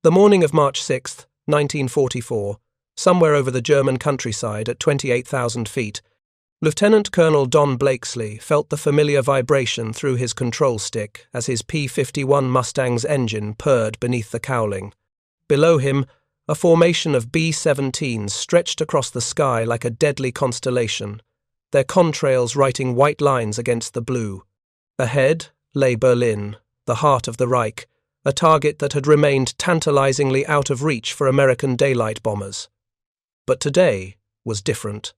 The morning of March 6, 1944, somewhere over the German countryside at 28,000 feet, Lieutenant Colonel Don Blakesley felt the familiar vibration through his control stick as his P-51 Mustang's engine purred beneath the cowling. Below him, a formation of B-17s stretched across the sky like a deadly constellation, their contrails writing white lines against the blue. Ahead lay Berlin, the heart of the Reich, a target that had remained tantalizingly out of reach for American daylight bombers. But today was different.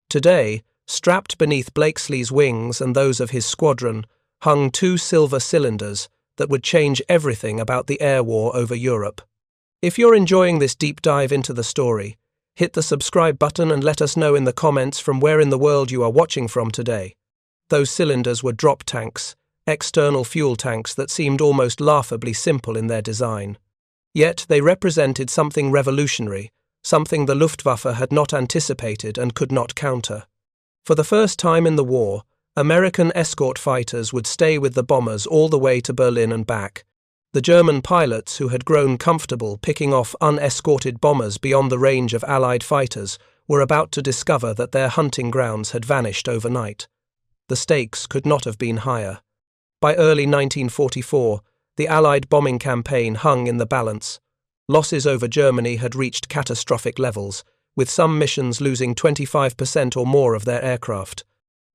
Today, strapped beneath Blakesley's wings and those of his squadron, hung two silver cylinders that would change everything about the air war over Europe. If you're enjoying this deep dive into the story, hit the subscribe button and let us know in the comments from where in the world you are watching from today. Those cylinders were drop tanks, external fuel tanks that seemed almost laughably simple in their design. Yet they represented something revolutionary, something the Luftwaffe had not anticipated and could not counter. For the first time in the war, American escort fighters would stay with the bombers all the way to Berlin and back. The German pilots who had grown comfortable picking off unescorted bombers beyond the range of Allied fighters were about to discover that their hunting grounds had vanished overnight. The stakes could not have been higher. By early 1944, the Allied bombing campaign hung in the balance. Losses over Germany had reached catastrophic levels, with some missions losing 25% or more of their aircraft.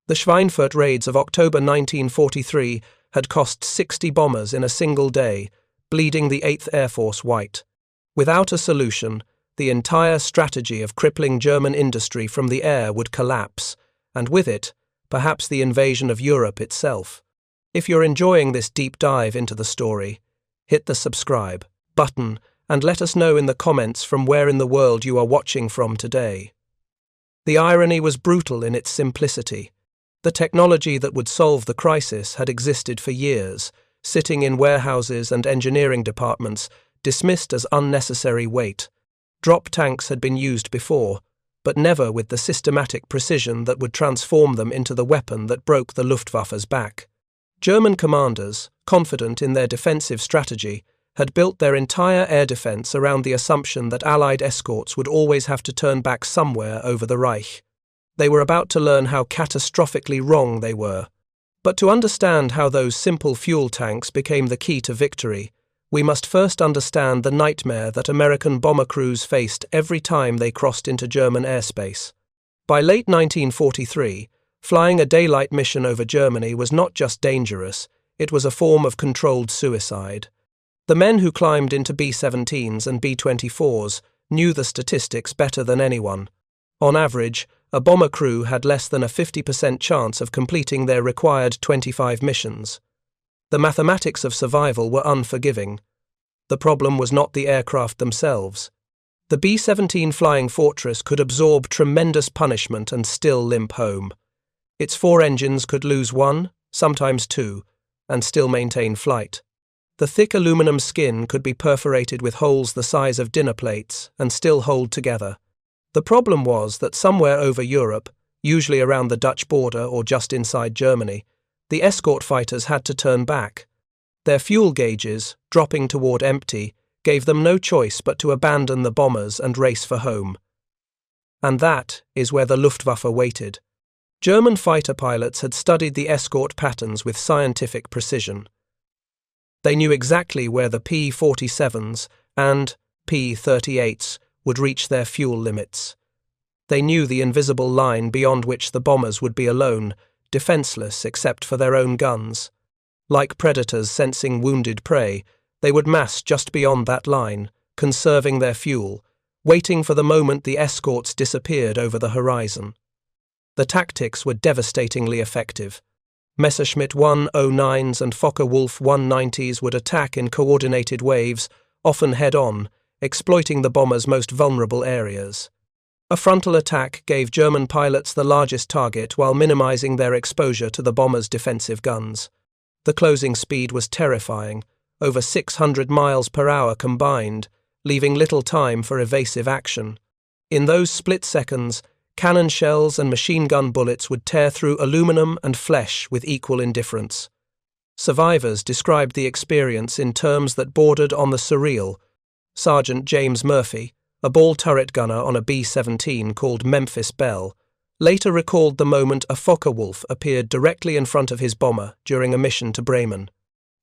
The Schweinfurt raids of October 1943 had cost 60 bombers in a single day, bleeding the 8th Air Force white. Without a solution, the entire strategy of crippling German industry from the air would collapse, and with it, perhaps the invasion of Europe itself. If you're enjoying this deep dive into the story, hit the subscribe button and let us know in the comments from where in the world you are watching from today. The irony was brutal in its simplicity. The technology that would solve the crisis had existed for years, sitting in warehouses and engineering departments, dismissed as unnecessary weight. Drop tanks had been used before, but never with the systematic precision that would transform them into the weapon that broke the Luftwaffe's back. German commanders, confident in their defensive strategy, had built their entire air defense around the assumption that Allied escorts would always have to turn back somewhere over the Reich. They were about to learn how catastrophically wrong they were. But to understand how those simple fuel tanks became the key to victory, we must first understand the nightmare that American bomber crews faced every time they crossed into German airspace. By late 1943, flying a daylight mission over Germany was not just dangerous, it was a form of controlled suicide. The men who climbed into B-17s and B-24s knew the statistics better than anyone. On average, a bomber crew had less than a 50% chance of completing their required 25 missions. The mathematics of survival were unforgiving. The problem was not the aircraft themselves. The B-17 Flying Fortress could absorb tremendous punishment and still limp home. Its 4 engines could lose 1, sometimes 2, and still maintain flight. The thick aluminum skin could be perforated with holes the size of dinner plates and still hold together. The problem was that somewhere over Europe, usually around the Dutch border or just inside Germany, the escort fighters had to turn back. Their fuel gauges, dropping toward empty, gave them no choice but to abandon the bombers and race for home. And that is where the Luftwaffe waited. German fighter pilots had studied the escort patterns with scientific precision. They knew exactly where the P-47s and P-38s would reach their fuel limits. They knew the invisible line beyond which the bombers would be alone, defenseless except for their own guns. Like predators sensing wounded prey, they would mass just beyond that line, conserving their fuel, waiting for the moment the escorts disappeared over the horizon. The tactics were devastatingly effective. Messerschmitt 109s and Focke-Wulf 190s would attack in coordinated waves, often head-on, exploiting the bombers' most vulnerable areas. A frontal attack gave German pilots the largest target while minimizing their exposure to the bombers' defensive guns. The closing speed was terrifying, over 600 miles per hour combined, leaving little time for evasive action. In those split seconds, cannon shells and machine gun bullets would tear through aluminum and flesh with equal indifference. Survivors described the experience in terms that bordered on the surreal. Sergeant James Murphy, a ball turret gunner on a B-17 called Memphis Belle, later recalled the moment a Focke-Wulf appeared directly in front of his bomber during a mission to Bremen.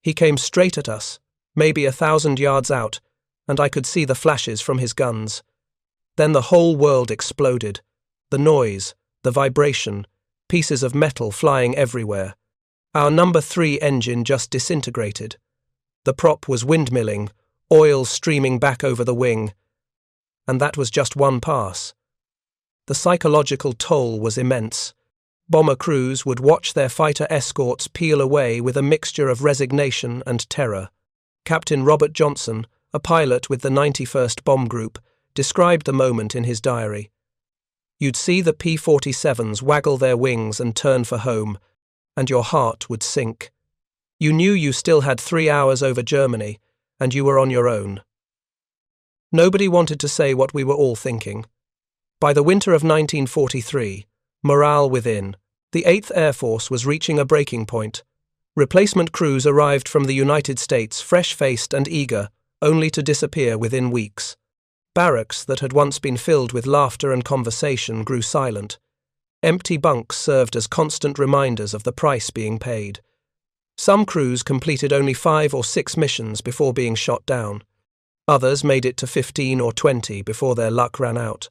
He came straight at us, maybe 1,000 yards out, and I could see the flashes from his guns. Then the whole world exploded. The noise, the vibration, pieces of metal flying everywhere. Our No. 3 engine just disintegrated. The prop was windmilling, oil streaming back over the wing. And that was just one pass. The psychological toll was immense. Bomber crews would watch their fighter escorts peel away with a mixture of resignation and terror. Captain Robert Johnson, a pilot with the 91st Bomb Group, described the moment in his diary. You'd see the P-47s waggle their wings and turn for home, and your heart would sink. You knew you still had 3 hours over Germany, and you were on your own. Nobody wanted to say what we were all thinking. By the winter of 1943, morale within, the 8th Air Force was reaching a breaking point. Replacement crews arrived from the United States, fresh-faced and eager, only to disappear within weeks. Barracks that had once been filled with laughter and conversation grew silent. Empty bunks served as constant reminders of the price being paid. Some crews completed only 5 or 6 missions before being shot down. Others made it to 15 or 20 before their luck ran out.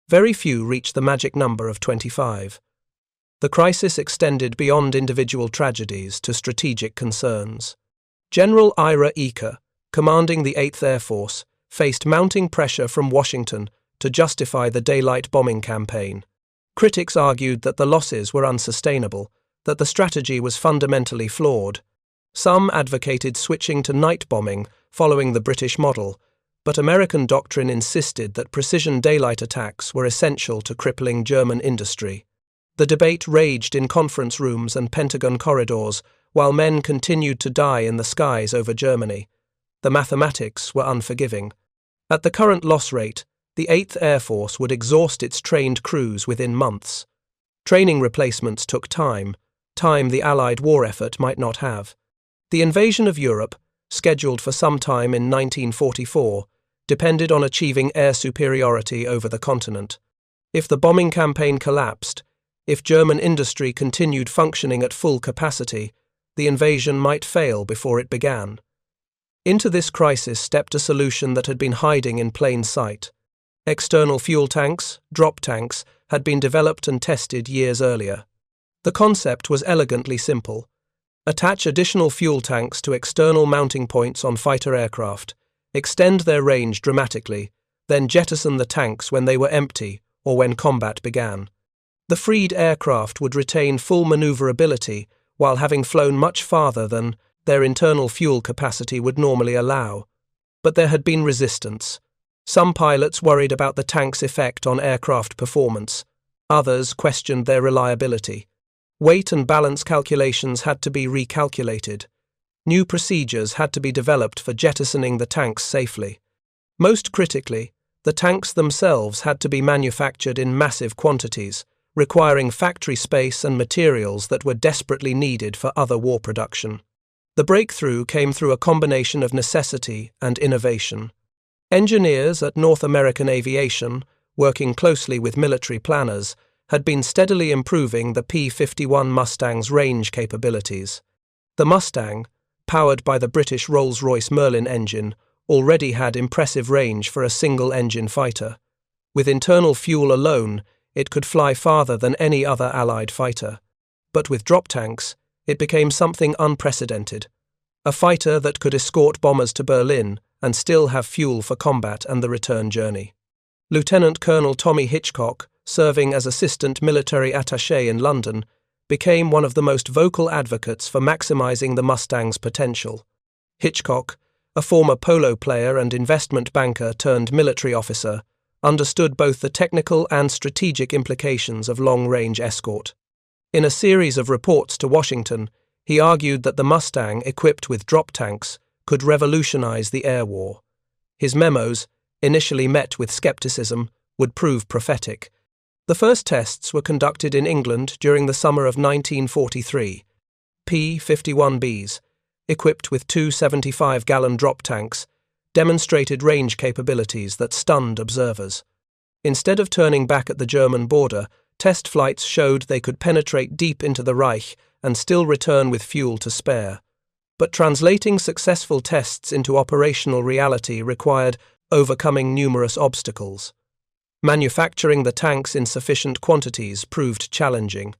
Very few reached the magic number of 25. The crisis extended beyond individual tragedies to strategic concerns. General Ira Eaker, commanding the 8th Air Force, faced mounting pressure from Washington to justify the daylight bombing campaign. Critics argued that the losses were unsustainable, that the strategy was fundamentally flawed. Some advocated switching to night bombing, following the British model, but American doctrine insisted that precision daylight attacks were essential to crippling German industry. The debate raged in conference rooms and Pentagon corridors, while men continued to die in the skies over Germany. The mathematics were unforgiving. At the current loss rate, the 8th Air Force would exhaust its trained crews within months. Training replacements took time the Allied war effort might not have. The invasion of Europe, scheduled for some time in 1944, depended on achieving air superiority over the continent. If the bombing campaign collapsed, if German industry continued functioning at full capacity, the invasion might fail before it began. Into this crisis stepped a solution that had been hiding in plain sight. External fuel tanks, drop tanks, had been developed and tested years earlier. The concept was elegantly simple. Attach additional fuel tanks to external mounting points on fighter aircraft, extend their range dramatically, then jettison the tanks when they were empty or when combat began. The freed aircraft would retain full maneuverability while having flown much farther than their internal fuel capacity would normally allow. But there had been resistance. Some pilots worried about the tank's effect on aircraft performance. Others questioned their reliability. Weight and balance calculations had to be recalculated. New procedures had to be developed for jettisoning the tanks safely. Most critically, the tanks themselves had to be manufactured in massive quantities, requiring factory space and materials that were desperately needed for other war production. The breakthrough came through a combination of necessity and innovation. Engineers at North American Aviation, working closely with military planners, had been steadily improving the P-51 Mustang's range capabilities. The Mustang, powered by the British Rolls-Royce Merlin engine, already had impressive range for a single-engine fighter. With internal fuel alone, it could fly farther than any other Allied fighter. But with drop tanks, it became something unprecedented. A fighter that could escort bombers to Berlin and still have fuel for combat and the return journey. Lieutenant Colonel Tommy Hitchcock, serving as Assistant Military Attaché in London, became one of the most vocal advocates for maximizing the Mustang's potential. Hitchcock, a former polo player and investment banker turned military officer, understood both the technical and strategic implications of long-range escort. In a series of reports to Washington, he argued that the Mustang, equipped with drop tanks, could revolutionize the air war. His memos, initially met with skepticism, would prove prophetic. The first tests were conducted in England during the summer of 1943. P-51Bs, equipped with two 75-gallon drop tanks, demonstrated range capabilities that stunned observers. Instead of turning back at the German border, test flights showed they could penetrate deep into the Reich and still return with fuel to spare. But translating successful tests into operational reality required overcoming numerous obstacles. Manufacturing the tanks in sufficient quantities proved challenging.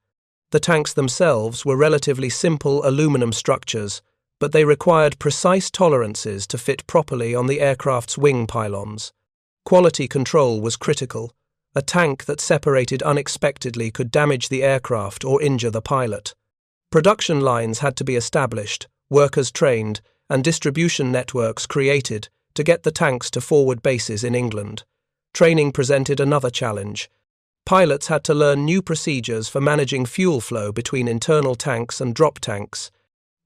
The tanks themselves were relatively simple aluminum structures, but they required precise tolerances to fit properly on the aircraft's wing pylons. Quality control was critical. A tank that separated unexpectedly could damage the aircraft or injure the pilot. Production lines had to be established, workers trained, and distribution networks created to get the tanks to forward bases in England. Training presented another challenge. Pilots had to learn new procedures for managing fuel flow between internal tanks and drop tanks.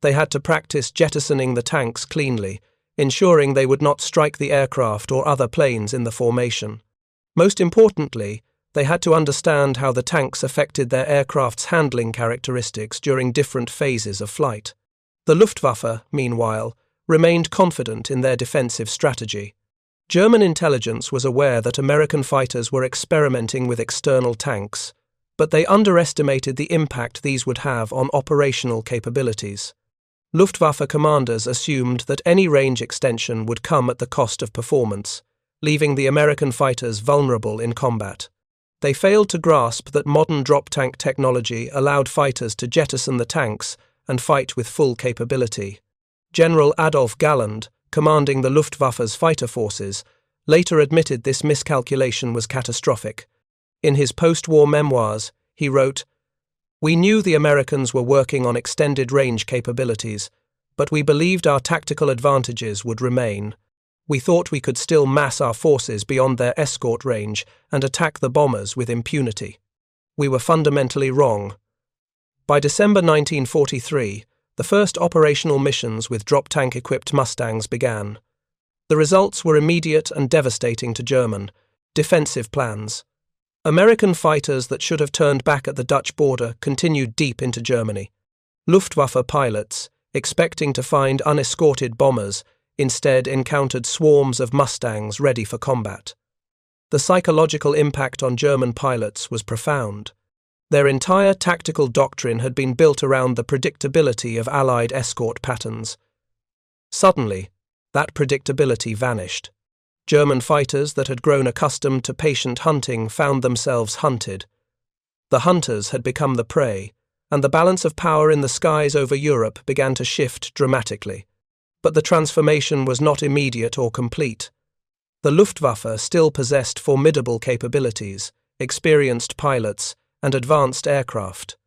They had to practice jettisoning the tanks cleanly, ensuring they would not strike the aircraft or other planes in the formation. Most importantly, they had to understand how the tanks affected their aircraft's handling characteristics during different phases of flight. The Luftwaffe, meanwhile, remained confident in their defensive strategy. German intelligence was aware that American fighters were experimenting with external tanks, but they underestimated the impact these would have on operational capabilities. Luftwaffe commanders assumed that any range extension would come at the cost of performance, leaving the American fighters vulnerable in combat. They failed to grasp that modern drop tank technology allowed fighters to jettison the tanks and fight with full capability. General Adolf Galland, commanding the Luftwaffe's fighter forces, later admitted this miscalculation was catastrophic. In his post-war memoirs, he wrote, "We knew the Americans were working on extended range capabilities, but we believed our tactical advantages would remain. We thought we could still mass our forces beyond their escort range and attack the bombers with impunity. We were fundamentally wrong." By December 1943, the first operational missions with drop tank-equipped Mustangs began. The results were immediate and devastating to German defensive plans. American fighters that should have turned back at the Dutch border continued deep into Germany. Luftwaffe pilots, expecting to find unescorted bombers, instead encountered swarms of Mustangs ready for combat. The psychological impact on German pilots was profound. Their entire tactical doctrine had been built around the predictability of Allied escort patterns. Suddenly, that predictability vanished. German fighters that had grown accustomed to patient hunting found themselves hunted. The hunters had become the prey, and the balance of power in the skies over Europe began to shift dramatically. But the transformation was not immediate or complete. The Luftwaffe still possessed formidable capabilities, experienced pilots, and advanced aircraft.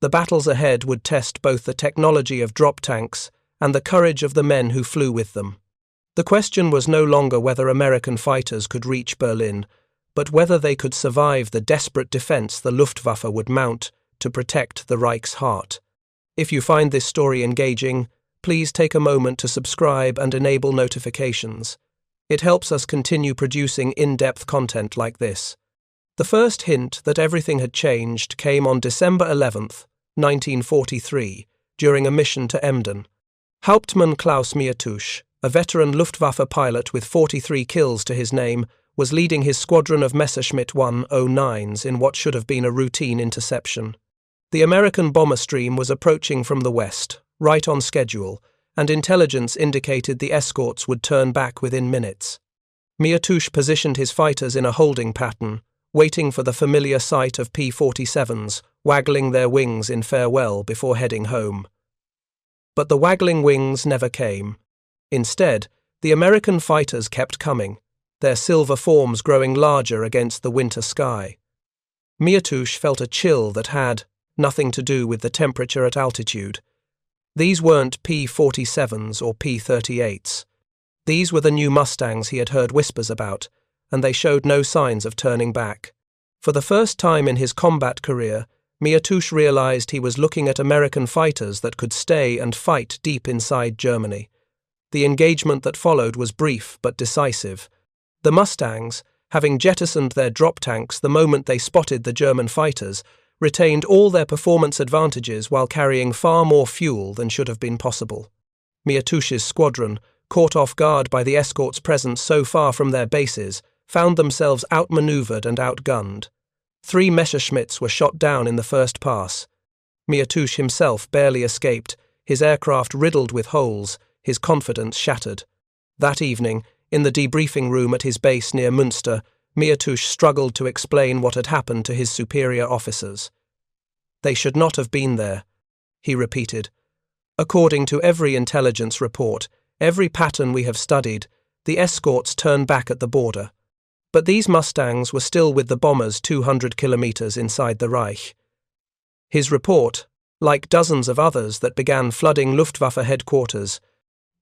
The battles ahead would test both the technology of drop tanks and the courage of the men who flew with them. The question was no longer whether American fighters could reach Berlin, but whether they could survive the desperate defense the Luftwaffe would mount to protect the Reich's heart. If you find this story engaging, please take a moment to subscribe and enable notifications. It helps us continue producing in-depth content like this. The first hint that everything had changed came on December 11th, 1943, during a mission to Emden. Hauptmann Klaus Miertusch, a veteran Luftwaffe pilot with 43 kills to his name, was leading his squadron of Messerschmitt 109s in what should have been a routine interception. The American bomber stream was approaching from the west, right on schedule, and intelligence indicated the escorts would turn back within minutes. Miertusch positioned his fighters in a holding pattern, waiting for the familiar sight of P-47s, waggling their wings in farewell before heading home. But the waggling wings never came. Instead, the American fighters kept coming, their silver forms growing larger against the winter sky. Miertusch felt a chill that had nothing to do with the temperature at altitude. These weren't P-47s or P-38s. These were the new Mustangs he had heard whispers about, and they showed no signs of turning back. For the first time in his combat career, Miertusch realized he was looking at American fighters that could stay and fight deep inside Germany. The engagement that followed was brief but decisive. The Mustangs, having jettisoned their drop tanks the moment they spotted the German fighters, retained all their performance advantages while carrying far more fuel than should have been possible. Miertusch's squadron, caught off guard by the escort's presence so far from their bases, found themselves outmaneuvered and outgunned. 3 Messerschmitts were shot down in the first pass. Miatush himself barely escaped, his aircraft riddled with holes, his confidence shattered. That evening, in the debriefing room at his base near Münster, Miatush struggled to explain what had happened to his superior officers. "They should not have been there," he repeated. "According to every intelligence report, every pattern we have studied, the escorts turned back at the border. But these Mustangs were still with the bombers 200 kilometers inside the Reich." His report, like dozens of others that began flooding Luftwaffe headquarters,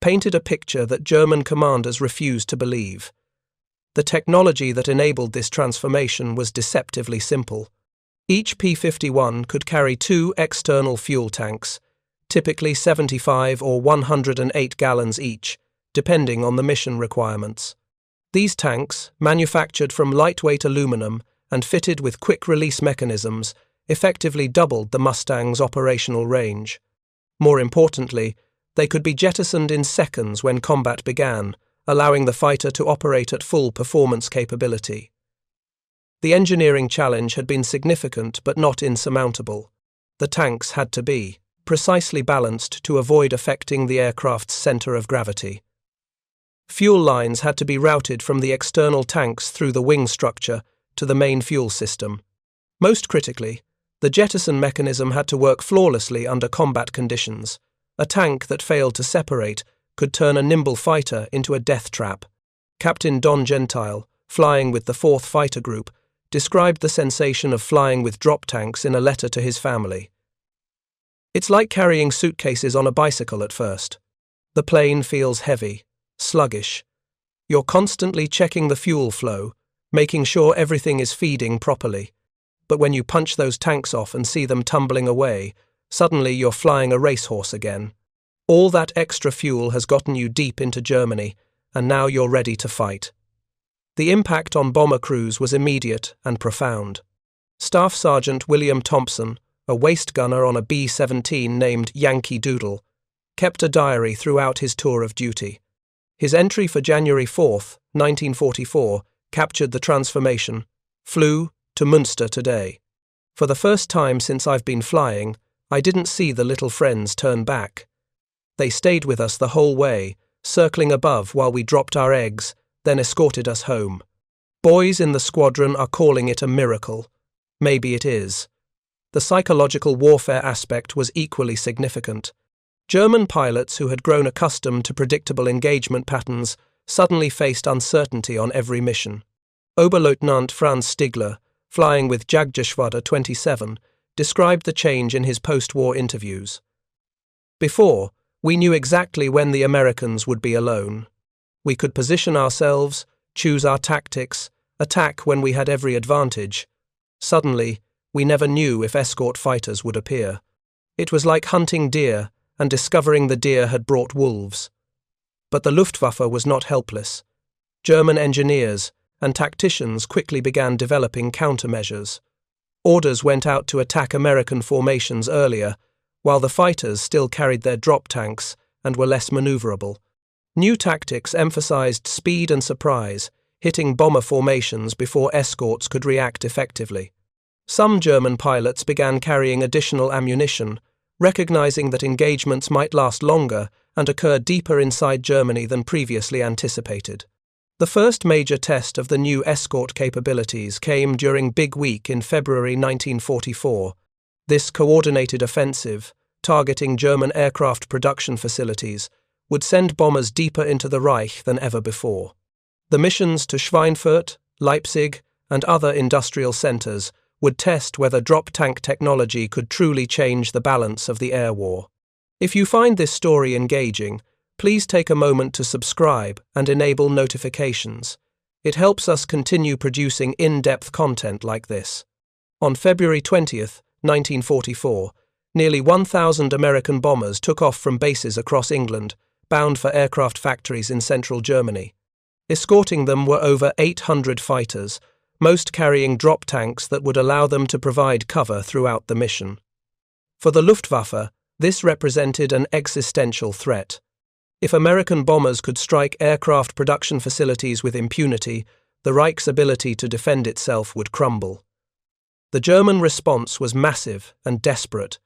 painted a picture that German commanders refused to believe. The technology that enabled this transformation was deceptively simple. Each P-51 could carry 2 external fuel tanks, typically 75 or 108 gallons each, depending on the mission requirements. These tanks, manufactured from lightweight aluminum and fitted with quick-release mechanisms, effectively doubled the Mustang's operational range. More importantly, they could be jettisoned in seconds when combat began, allowing the fighter to operate at full performance capability. The engineering challenge had been significant but not insurmountable. The tanks had to be precisely balanced to avoid affecting the aircraft's center of gravity. Fuel lines had to be routed from the external tanks through the wing structure to the main fuel system. Most critically, the jettison mechanism had to work flawlessly under combat conditions. A tank that failed to separate could turn a nimble fighter into a death trap. Captain Don Gentile, flying with the 4th Fighter Group, described the sensation of flying with drop tanks in a letter to his family. "It's like carrying suitcases on a bicycle at first. The plane feels heavy, sluggish. You're constantly checking the fuel flow, making sure everything is feeding properly. But when you punch those tanks off and see them tumbling away, suddenly you're flying a racehorse again. All that extra fuel has gotten you deep into Germany, and now you're ready to fight." The impact on bomber crews was immediate and profound. Staff Sergeant William Thompson, a waist gunner on a B-17 named Yankee Doodle, kept a diary throughout his tour of duty. His entry for January 4, 1944, captured the transformation. "Flew to Münster today. For the first time since I've been flying, I didn't see the little friends turn back. They stayed with us the whole way, circling above while we dropped our eggs, then escorted us home. Boys in the squadron are calling it a miracle. Maybe it is." The psychological warfare aspect was equally significant. German pilots who had grown accustomed to predictable engagement patterns suddenly faced uncertainty on every mission. Oberleutnant Franz Stigler, flying with Jagdgeschwader 27, described the change in his post-war interviews. "Before, we knew exactly when the Americans would be alone. We could position ourselves, choose our tactics, attack when we had every advantage. Suddenly, we never knew if escort fighters would appear. It was like hunting deer and discovering the deer had brought wolves. But the Luftwaffe was not helpless. German engineers and tacticians quickly began developing countermeasures. Orders went out to attack American formations earlier, while the fighters still carried their drop tanks and were less maneuverable. New tactics emphasized speed and surprise, hitting bomber formations before escorts could react effectively. Some German pilots began carrying additional ammunition, recognizing that engagements might last longer and occur deeper inside Germany than previously anticipated. The first major test of the new escort capabilities came during Big Week in February 1944. This coordinated offensive, targeting German aircraft production facilities, would send bombers deeper into the Reich than ever before. The missions to Schweinfurt, Leipzig, and other industrial centers would test whether drop tank technology could truly change the balance of the air war. If you find this story engaging, please take a moment to subscribe and enable notifications. It helps us continue producing in-depth content like this. On February 20th, 1944, nearly 1,000 American bombers took off from bases across England, bound for aircraft factories in central Germany. Escorting them were over 800 fighters, most carrying drop tanks that would allow them to provide cover throughout the mission. For the Luftwaffe, this represented an existential threat. If American bombers could strike aircraft production facilities with impunity, the Reich's ability to defend itself would crumble. The German response was massive and desperate.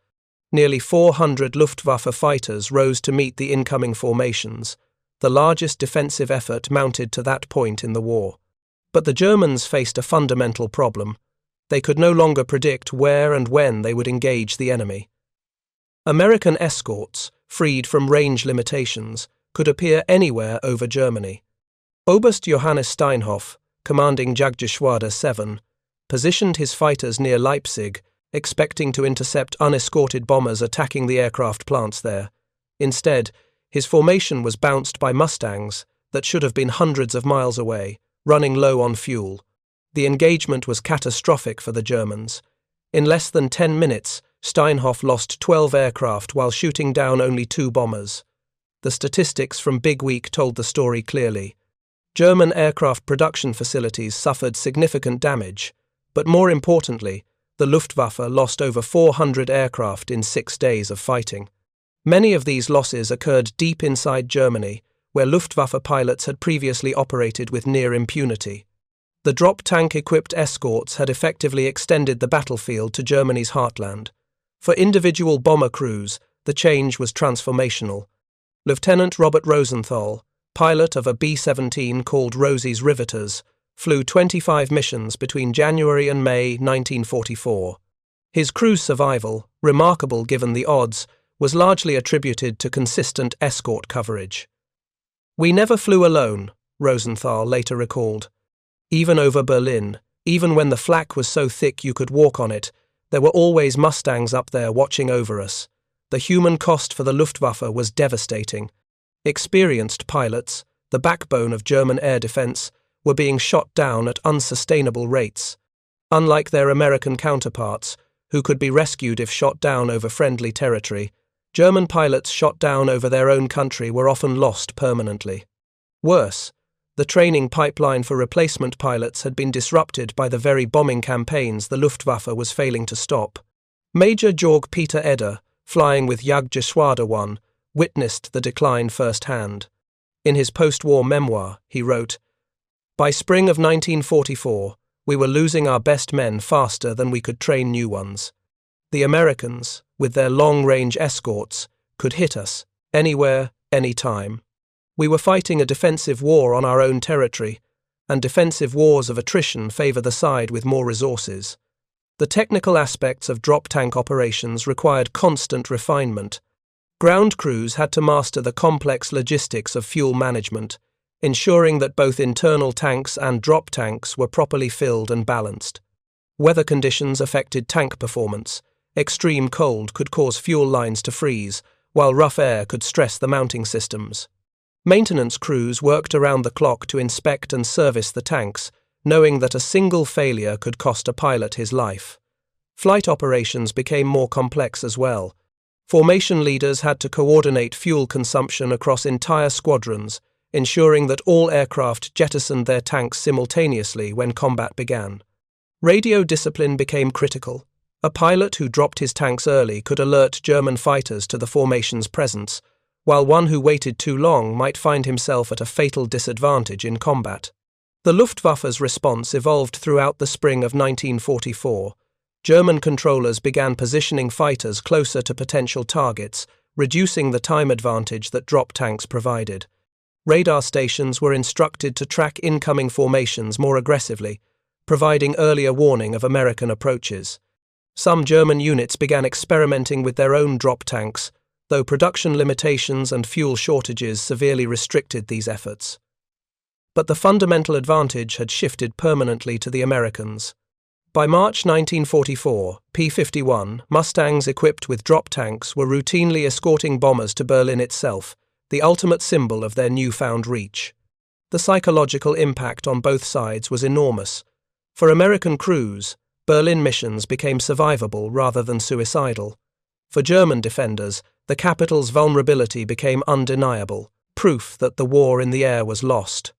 Nearly 400 Luftwaffe fighters rose to meet the incoming formations, the largest defensive effort mounted to that point in the war. But the Germans faced a fundamental problem. They could no longer predict where and when they would engage the enemy. American escorts, freed from range limitations, could appear anywhere over Germany. Oberst Johannes Steinhoff, commanding Jagdgeschwader 7, positioned his fighters near Leipzig, expecting to intercept unescorted bombers attacking the aircraft plants there. Instead, his formation was bounced by Mustangs that should have been hundreds of miles away, running low on fuel. The engagement was catastrophic for the Germans. In less than 10 minutes, Steinhoff lost 12 aircraft while shooting down only 2 bombers. The statistics from Big Week told the story clearly. German aircraft production facilities suffered significant damage, but more importantly, the Luftwaffe lost over 400 aircraft in 6 days of fighting. Many of these losses occurred deep inside Germany, where Luftwaffe pilots had previously operated with near impunity. The drop tank-equipped escorts had effectively extended the battlefield to Germany's heartland. For individual bomber crews, the change was transformational. Lieutenant Robert Rosenthal, pilot of a B-17 called Rosie's Riveters, flew 25 missions between January and May 1944. His crew's survival, remarkable given the odds, was largely attributed to consistent escort coverage. "We never flew alone," Rosenthal later recalled. "Even over Berlin, even when the flak was so thick you could walk on it, there were always Mustangs up there watching over us. The human cost for the Luftwaffe was devastating. Experienced pilots, the backbone of German air defense, were being shot down at unsustainable rates. Unlike their American counterparts, who could be rescued if shot down over friendly territory, German pilots shot down over their own country were often lost permanently. Worse, the training pipeline for replacement pilots had been disrupted by the very bombing campaigns the Luftwaffe was failing to stop. Major Georg Peter Eder, flying with Jagdgeschwader 1, witnessed the decline firsthand. In his post-war memoir, he wrote, "By spring of 1944, we were losing our best men faster than we could train new ones. The Americans, with their long-range escorts, could hit us, anywhere, anytime. We were fighting a defensive war on our own territory, and defensive wars of attrition favor the side with more resources. The technical aspects of drop tank operations required constant refinement. Ground crews had to master the complex logistics of fuel management, ensuring that both internal tanks and drop tanks were properly filled and balanced. Weather conditions affected tank performance. Extreme cold could cause fuel lines to freeze, while rough air could stress the mounting systems. Maintenance crews worked around the clock to inspect and service the tanks, knowing that a single failure could cost a pilot his life. Flight operations became more complex as well. Formation leaders had to coordinate fuel consumption across entire squadrons, ensuring that all aircraft jettisoned their tanks simultaneously when combat began. Radio discipline became critical. A pilot who dropped his tanks early could alert German fighters to the formation's presence, while one who waited too long might find himself at a fatal disadvantage in combat. The Luftwaffe's response evolved throughout the spring of 1944. German controllers began positioning fighters closer to potential targets, reducing the time advantage that drop tanks provided. Radar stations were instructed to track incoming formations more aggressively, providing earlier warning of American approaches. Some German units began experimenting with their own drop tanks, though production limitations and fuel shortages severely restricted these efforts. But the fundamental advantage had shifted permanently to the Americans. By March 1944, P-51 Mustangs equipped with drop tanks were routinely escorting bombers to Berlin itself, the ultimate symbol of their newfound reach. The psychological impact on both sides was enormous. For American crews, Berlin missions became survivable rather than suicidal. For German defenders, the capital's vulnerability became undeniable, proof that the war in the air was lost.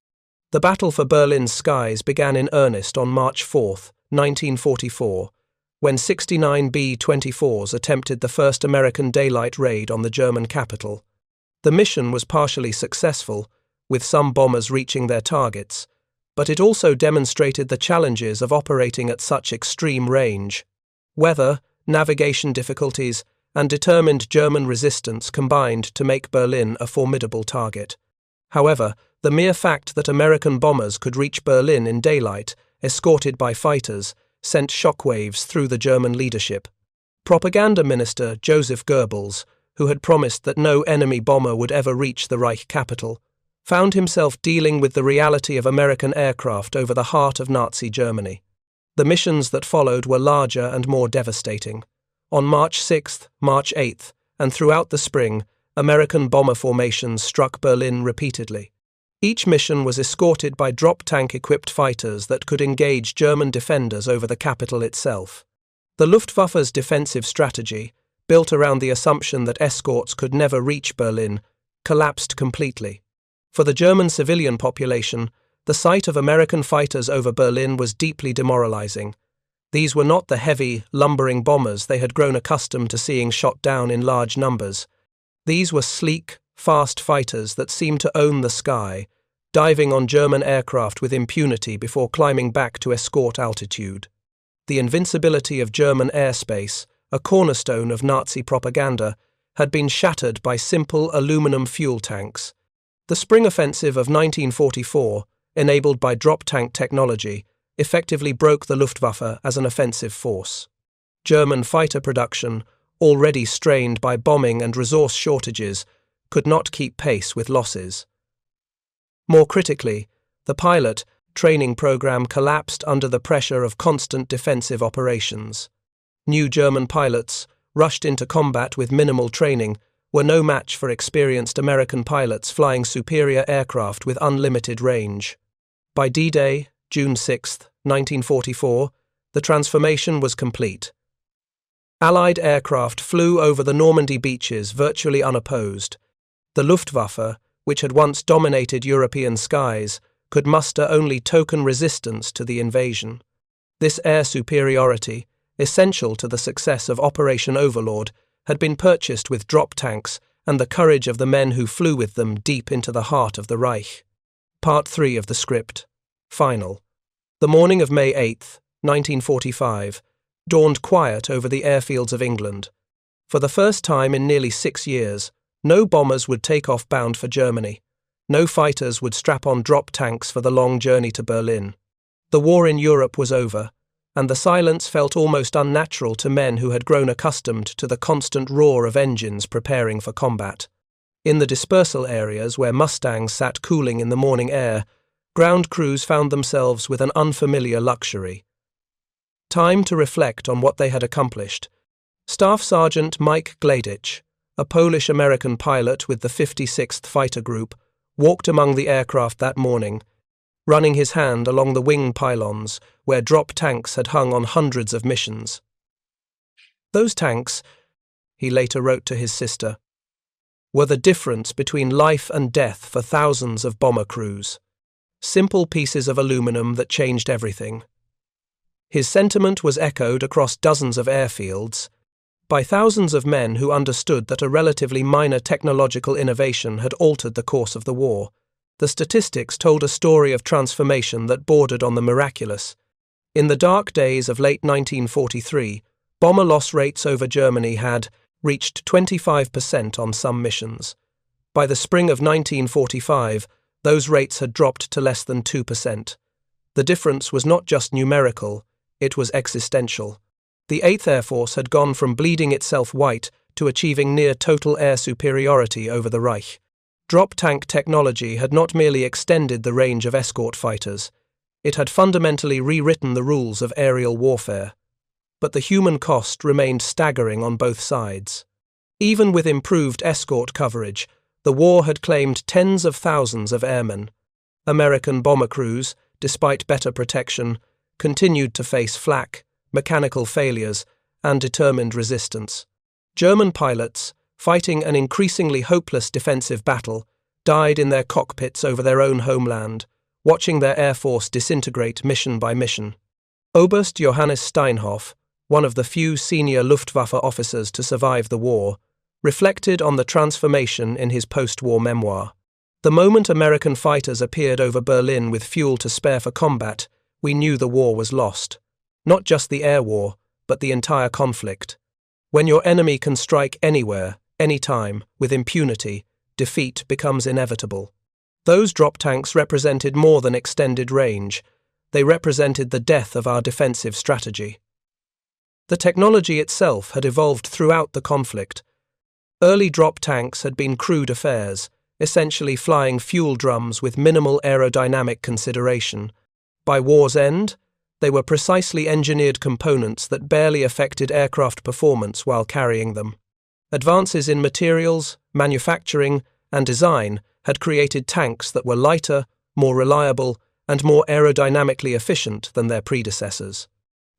The battle for Berlin's skies began in earnest on March 4, 1944, when 69 B-24s attempted the first American daylight raid on the German capital. The mission was partially successful, with some bombers reaching their targets, but it also demonstrated the challenges of operating at such extreme range. Weather, navigation difficulties, and determined German resistance combined to make Berlin a formidable target. However, the mere fact that American bombers could reach Berlin in daylight, escorted by fighters, sent shockwaves through the German leadership. Propaganda Minister Joseph Goebbels, who had promised that no enemy bomber would ever reach the Reich capital, found himself dealing with the reality of American aircraft over the heart of Nazi Germany. The missions that followed were larger and more devastating. On March 6th, March 8th, and throughout the spring, American bomber formations struck Berlin repeatedly. Each mission was escorted by drop-tank-equipped fighters that could engage German defenders over the capital itself. The Luftwaffe's defensive strategy, built around the assumption that escorts could never reach Berlin, collapsed completely. For the German civilian population, the sight of American fighters over Berlin was deeply demoralizing. These were not the heavy, lumbering bombers they had grown accustomed to seeing shot down in large numbers. These were sleek, fast fighters that seemed to own the sky, diving on German aircraft with impunity before climbing back to escort altitude. The invincibility of German airspace, a cornerstone of Nazi propaganda, had been shattered by simple aluminum fuel tanks. The spring offensive of 1944, enabled by drop-tank technology, effectively broke the Luftwaffe as an offensive force. German fighter production, already strained by bombing and resource shortages, could not keep pace with losses. More critically, the pilot training program collapsed under the pressure of constant defensive operations. New German pilots, rushed into combat with minimal training, were no match for experienced American pilots flying superior aircraft with unlimited range. By D-Day, June 6, 1944, the transformation was complete. Allied aircraft flew over the Normandy beaches virtually unopposed. The Luftwaffe, which had once dominated European skies, could muster only token resistance to the invasion. This air superiority, essential to the success of Operation Overlord, had been purchased with drop tanks and the courage of the men who flew with them deep into the heart of the Reich. Part 3 of the script. Final. The morning of May 8, 1945, dawned quiet over the airfields of England. For the first time in nearly 6 years, no bombers would take off bound for Germany. No fighters would strap on drop tanks for the long journey to Berlin. The war in Europe was over, and the silence felt almost unnatural to men who had grown accustomed to the constant roar of engines preparing for combat. In the dispersal areas where Mustangs sat cooling in the morning air, ground crews found themselves with an unfamiliar luxury. Time to reflect on what they had accomplished. Staff Sergeant Mike Gladich, a Polish-American pilot with the 56th Fighter Group, walked among the aircraft that morning, running his hand along the wing pylons where drop tanks had hung on hundreds of missions. Those tanks, he later wrote to his sister, were the difference between life and death for thousands of bomber crews. Simple pieces of aluminum that changed everything. His sentiment was echoed across dozens of airfields by thousands of men who understood that a relatively minor technological innovation had altered the course of the war. The statistics told a story of transformation that bordered on the miraculous. In the dark days of late 1943, bomber loss rates over Germany had reached 25% on some missions. By the spring of 1945, those rates had dropped to less than 2%. The difference was not just numerical, it was existential. The 8th Air Force had gone from bleeding itself white to achieving near total air superiority over the Reich. Drop tank technology had not merely extended the range of escort fighters, it had fundamentally rewritten the rules of aerial warfare. But the human cost remained staggering on both sides. Even with improved escort coverage, the war had claimed tens of thousands of airmen. American bomber crews, despite better protection, continued to face flak, mechanical failures, and determined resistance. German pilots, fighting an increasingly hopeless defensive battle, died in their cockpits over their own homeland, watching their air force disintegrate mission by mission. Oberst Johannes Steinhoff, one of the few senior Luftwaffe officers to survive the war, reflected on the transformation in his post-war memoir. The moment American fighters appeared over Berlin with fuel to spare for combat, we knew the war was lost. Not just the air war, but the entire conflict. When your enemy can strike anywhere, anytime, with impunity, defeat becomes inevitable. Those drop tanks represented more than extended range. They represented the death of our defensive strategy. The technology itself had evolved throughout the conflict. Early drop tanks had been crude affairs, essentially flying fuel drums with minimal aerodynamic consideration. By war's end, they were precisely engineered components that barely affected aircraft performance while carrying them. Advances in materials, manufacturing, and design had created tanks that were lighter, more reliable, and more aerodynamically efficient than their predecessors.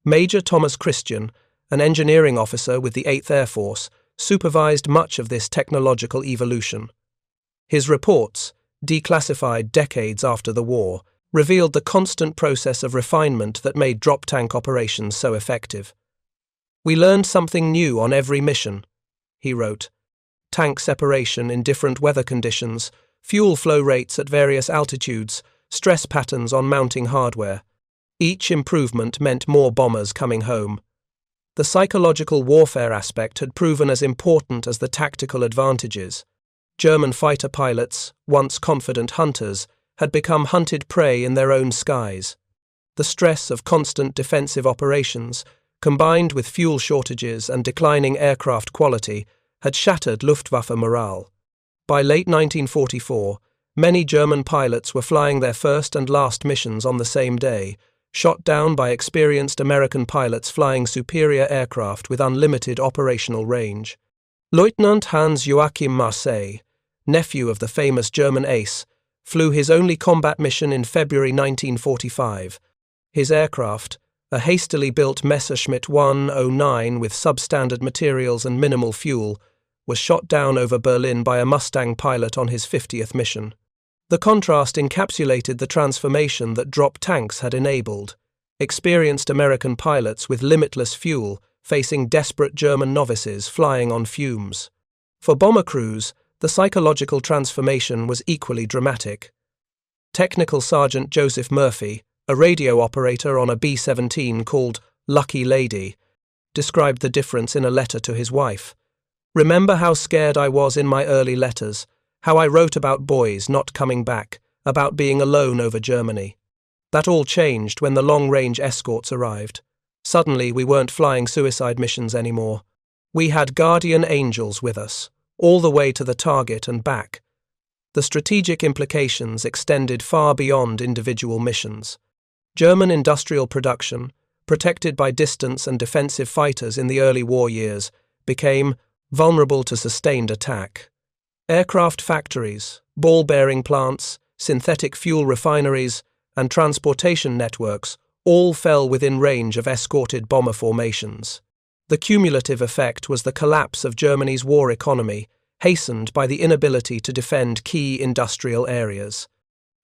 Major Thomas Christian, an engineering officer with the 8th Air Force, supervised much of this technological evolution. His reports, declassified decades after the war, revealed the constant process of refinement that made drop tank operations so effective. "We learned something new on every mission," he wrote. Tank separation in different weather conditions, fuel flow rates at various altitudes, stress patterns on mounting hardware. Each improvement meant more bombers coming home. The psychological warfare aspect had proven as important as the tactical advantages. German fighter pilots, once confident hunters, had become hunted prey in their own skies. The stress of constant defensive operations, combined with fuel shortages and declining aircraft quality, had shattered Luftwaffe morale. By late 1944, many German pilots were flying their first and last missions on the same day, shot down by experienced American pilots flying superior aircraft with unlimited operational range. Lieutenant Hans Joachim Marseille, nephew of the famous German ace, flew his only combat mission in February 1945. His aircraft, a hastily built Messerschmitt 109 with substandard materials and minimal fuel, was shot down over Berlin by a Mustang pilot on his 50th mission. The contrast encapsulated the transformation that drop tanks had enabled. Experienced American pilots with limitless fuel facing desperate German novices flying on fumes. For bomber crews, the psychological transformation was equally dramatic. Technical Sergeant Joseph Murphy, a radio operator on a B-17 called Lucky Lady, described the difference in a letter to his wife. "Remember how scared I was in my early letters, how I wrote about boys not coming back, about being alone over Germany. That all changed when the long-range escorts arrived. Suddenly we weren't flying suicide missions anymore. We had guardian angels with us, all the way to the target and back." The strategic implications extended far beyond individual missions. German industrial production, protected by distance and defensive fighters in the early war years, became vulnerable to sustained attack. Aircraft factories, ball-bearing plants, synthetic fuel refineries, and transportation networks all fell within range of escorted bomber formations. The cumulative effect was the collapse of Germany's war economy, hastened by the inability to defend key industrial areas.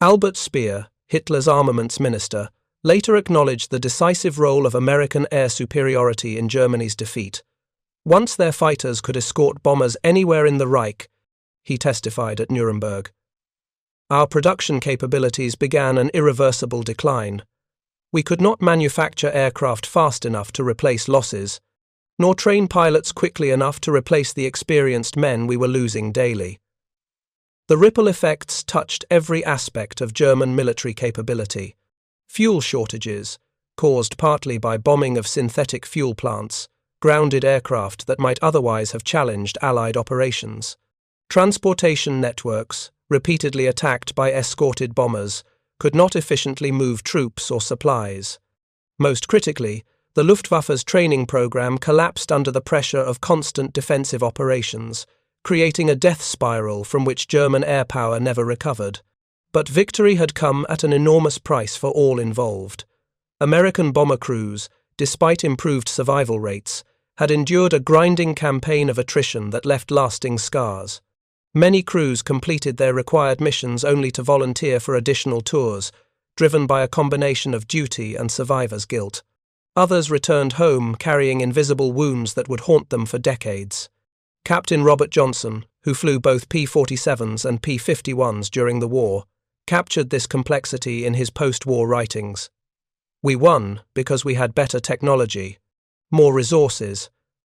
Albert Speer, Hitler's armaments minister, later acknowledged the decisive role of American air superiority in Germany's defeat. Once their fighters could escort bombers anywhere in the Reich, he testified at Nuremberg, our production capabilities began an irreversible decline. We could not manufacture aircraft fast enough to replace losses, nor train pilots quickly enough to replace the experienced men we were losing daily. The ripple effects touched every aspect of German military capability. Fuel shortages, caused partly by bombing of synthetic fuel plants, grounded aircraft that might otherwise have challenged Allied operations. Transportation networks, repeatedly attacked by escorted bombers, could not efficiently move troops or supplies. Most critically, the Luftwaffe's training program collapsed under the pressure of constant defensive operations, creating a death spiral from which German air power never recovered. But victory had come at an enormous price for all involved. American bomber crews, despite improved survival rates, had endured a grinding campaign of attrition that left lasting scars. Many crews completed their required missions only to volunteer for additional tours, driven by a combination of duty and survivor's guilt. Others returned home carrying invisible wounds that would haunt them for decades. Captain Robert Johnson, who flew both P-47s and P-51s during the war, captured this complexity in his post-war writings. We won because we had better technology, more resources,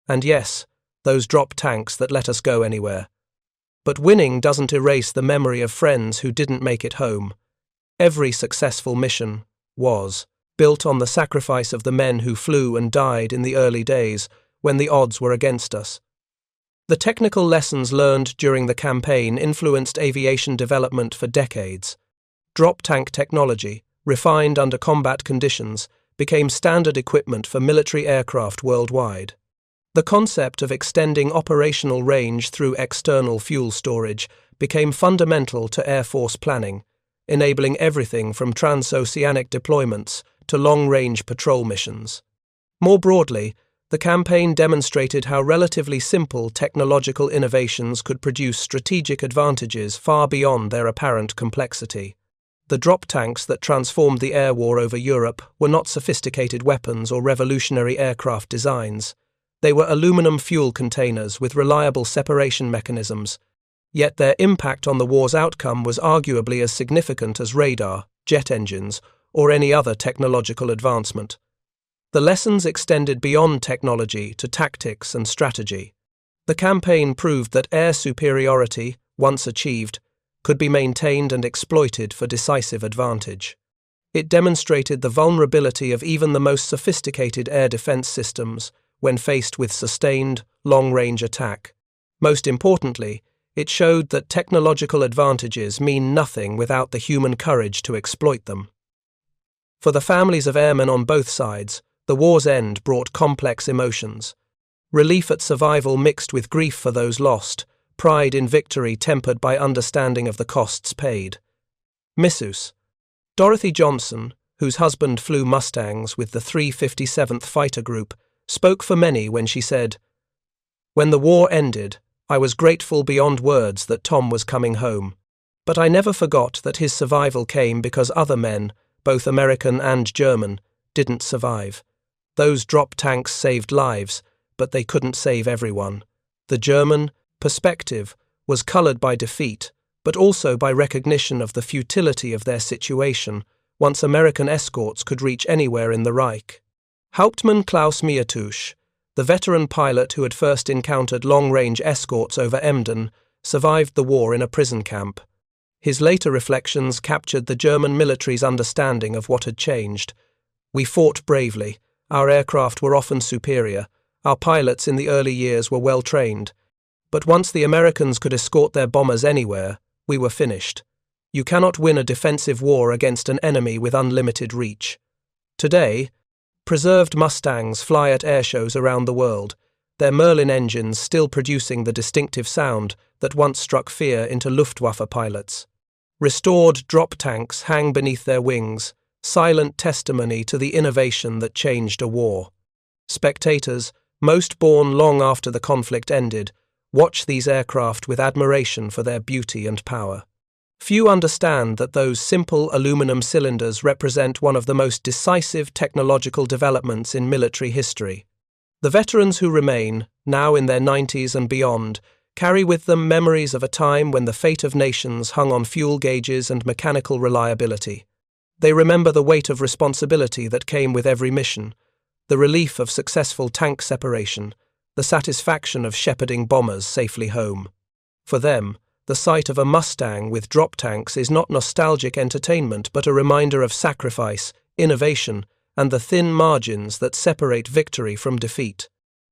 and yes, those drop tanks that let us go anywhere. But winning doesn't erase the memory of friends who didn't make it home. Every successful mission was built on the sacrifice of the men who flew and died in the early days when the odds were against us. The technical lessons learned during the campaign influenced aviation development for decades. Drop tank technology, refined under combat conditions, became standard equipment for military aircraft worldwide. The concept of extending operational range through external fuel storage became fundamental to Air Force planning, enabling everything from transoceanic deployments to long-range patrol missions. More broadly, the campaign demonstrated how relatively simple technological innovations could produce strategic advantages far beyond their apparent complexity. The drop tanks that transformed the air war over Europe were not sophisticated weapons or revolutionary aircraft designs. They were aluminum fuel containers with reliable separation mechanisms, yet their impact on the war's outcome was arguably as significant as radar, jet engines, or any other technological advancement. The lessons extended beyond technology to tactics and strategy. The campaign proved that air superiority, once achieved, could be maintained and exploited for decisive advantage. It demonstrated the vulnerability of even the most sophisticated air defense systems when faced with sustained, long-range attack. Most importantly, it showed that technological advantages mean nothing without the human courage to exploit them. For the families of airmen on both sides, the war's end brought complex emotions. Relief at survival mixed with grief for those lost, pride in victory tempered by understanding of the costs paid. Missus Dorothy Johnson, whose husband flew Mustangs with the 357th Fighter Group, spoke for many when she said, "When the war ended, I was grateful beyond words that Tom was coming home. But I never forgot that his survival came because other men, both American and German, didn't survive. Those drop tanks saved lives, but they couldn't save everyone. The German perspective was colored by defeat, but also by recognition of the futility of their situation once American escorts could reach anywhere in the Reich." Hauptmann Klaus Miertusch, the veteran pilot who had first encountered long-range escorts over Emden, survived the war in a prison camp. His later reflections captured the German military's understanding of what had changed. "We fought bravely. Our aircraft were often superior. Our pilots in the early years were well trained. But once the Americans could escort their bombers anywhere, we were finished. You cannot win a defensive war against an enemy with unlimited reach." Today, preserved Mustangs fly at airshows around the world, their Merlin engines still producing the distinctive sound that once struck fear into Luftwaffe pilots. Restored drop tanks hang beneath their wings, silent testimony to the innovation that changed a war. Spectators, most born long after the conflict ended, watch these aircraft with admiration for their beauty and power. Few understand that those simple aluminum cylinders represent one of the most decisive technological developments in military history. The veterans who remain, now in their 90s and beyond, carry with them memories of a time when the fate of nations hung on fuel gauges and mechanical reliability. They remember the weight of responsibility that came with every mission, the relief of successful tank separation, the satisfaction of shepherding bombers safely home. For them, the sight of a Mustang with drop tanks is not nostalgic entertainment but a reminder of sacrifice, innovation, and the thin margins that separate victory from defeat.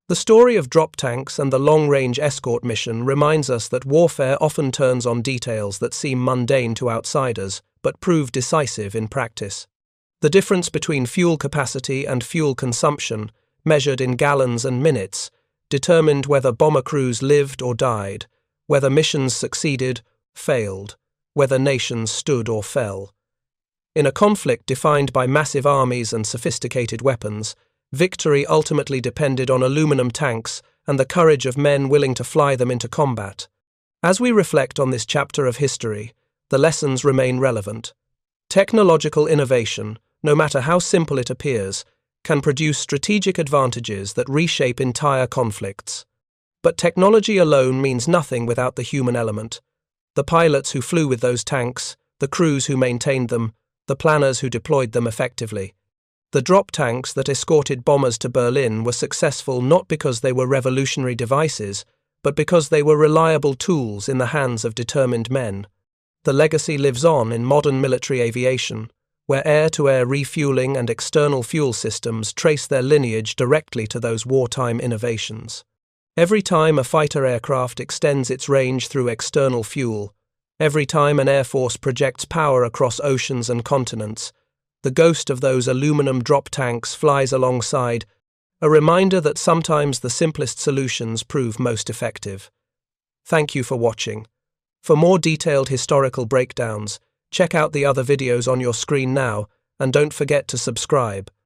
The story of drop tanks and the long-range escort mission reminds us that warfare often turns on details that seem mundane to outsiders but prove decisive in practice. The difference between fuel capacity and fuel consumption, measured in gallons and minutes, determined whether bomber crews lived or died, whether missions succeeded, failed, whether nations stood or fell. In a conflict defined by massive armies and sophisticated weapons, victory ultimately depended on aluminum tanks and the courage of men willing to fly them into combat. As we reflect on this chapter of history, the lessons remain relevant. Technological innovation, no matter how simple it appears, can produce strategic advantages that reshape entire conflicts. But technology alone means nothing without the human element. The pilots who flew with those tanks, the crews who maintained them, the planners who deployed them effectively. The drop tanks that escorted bombers to Berlin were successful not because they were revolutionary devices, but because they were reliable tools in the hands of determined men. The legacy lives on in modern military aviation, where air-to-air refueling and external fuel systems trace their lineage directly to those wartime innovations. Every time a fighter aircraft extends its range through external fuel, every time an air force projects power across oceans and continents, the ghost of those aluminum drop tanks flies alongside, a reminder that sometimes the simplest solutions prove most effective. Thank you for watching. For more detailed historical breakdowns, check out the other videos on your screen now, and don't forget to subscribe.